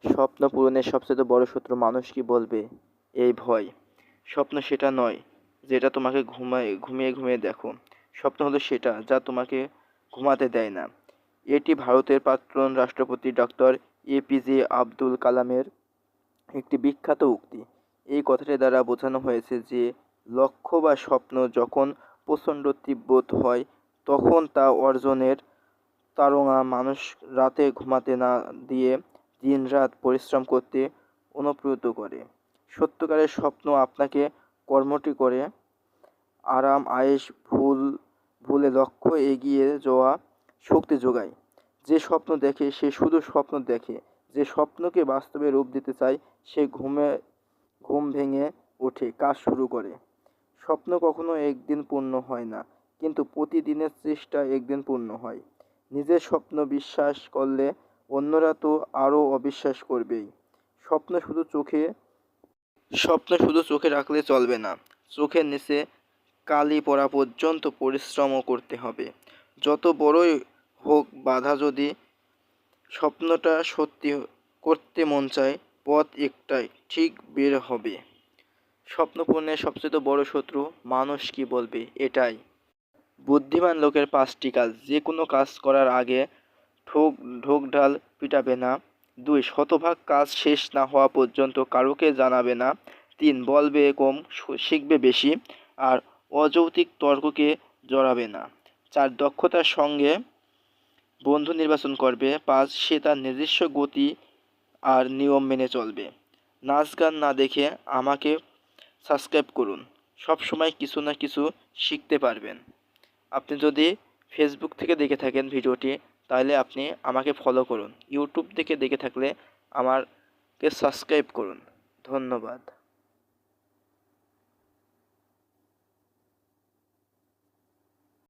স্বপ্ন পূরণের সবচেয়ে বড় শত্রু মানুষ কি বলবে, এই ভয়। স্বপ্ন সেটা নয় যেটা তোমাকে ঘুমিয়ে ঘুমিয়ে দেখো। স্বপ্ন হলো সেটা যা তোমাকে ঘুমাতে দেয় না। এটি ভারতের প্রাক্তন রাষ্ট্রপতি ডক্টর এপিজে আব্দুল কালামের একটি বিখ্যাত উক্তি। এই কথাটি দ্বারা বোঝানো হয়েছে যে লক্ষ্য বা স্বপ্ন যখন প্রচণ্ড তীব্র হয় তখন তা অর্জনের তাড়না মানুষ রাতে ঘুমাতে না দিয়ে দিনরাত পরিশ্রম করতে অনুপ্রাণিত করে। সত্যিকারের স্বপ্ন আপনাকে কর্মটি করে আরাম আয়েশ ভুলে লক্ষ্য এগিয়ে যাওয়া শক্তি যোগায়। যে স্বপ্ন দেখে সে শুধু স্বপ্ন দেখে, যে স্বপ্নকে বাস্তবে রূপ দিতে চায় সে ঘুম ভেঙে ওঠে, কাজ শুরু করে। স্বপ্ন কখনো একদিন পূর্ণ হয় না, কিন্তু প্রতিদিনের চেষ্টা একদিন পূর্ণ হয়। নিজের স্বপ্ন বিশ্বাস করলে অন্যরা তো আরও অবিশ্বাস করবেই। স্বপ্ন শুধু চোখে রাখলে চলবে না, চোখের নিচে কালি পড়া পর্যন্ত পরিশ্রমও করতে হবে। যত বড়ই হোক বাধা, যদি স্বপ্নটা সত্যি করতে মন চায় পথ একটাই, ঠিক বের হবে। স্বপ্ন পূরণের সবচেয়ে বড় শত্রু মানুষ কি বলবে, এটাই। বুদ্ধিমান লোকের 5টি কাজ। যে কোনো কাজ করার আগে ঢোক ঢাল পিটাবে না। 2, শতভাগ কাজ শেষ না হওয়া পর্যন্ত কারোকে জানাবে না। 3, বলবে কম, শিখবে বেশি। আর অযৌক্তিক তর্ককে জড়াবে না। 4, দক্ষতার সঙ্গে বন্ধু নির্বাচন করবে। 5, সে তার নিজস্ব গতি আর নিয়ম মেনে চলবে। নাচ গান না দেখে আমাকে সাবস্ক্রাইব করুন, সবসময় কিছু না কিছু শিখতে পারবেন। আপনি যদি ফেসবুক থেকে দেখে থাকেন ভিডিওটি, তাহলে আপনি আমাকে ফলো করুন। ইউটিউব থেকে দেখে থাকলে আমাকে সাবস্ক্রাইব করুন। ধন্যবাদ।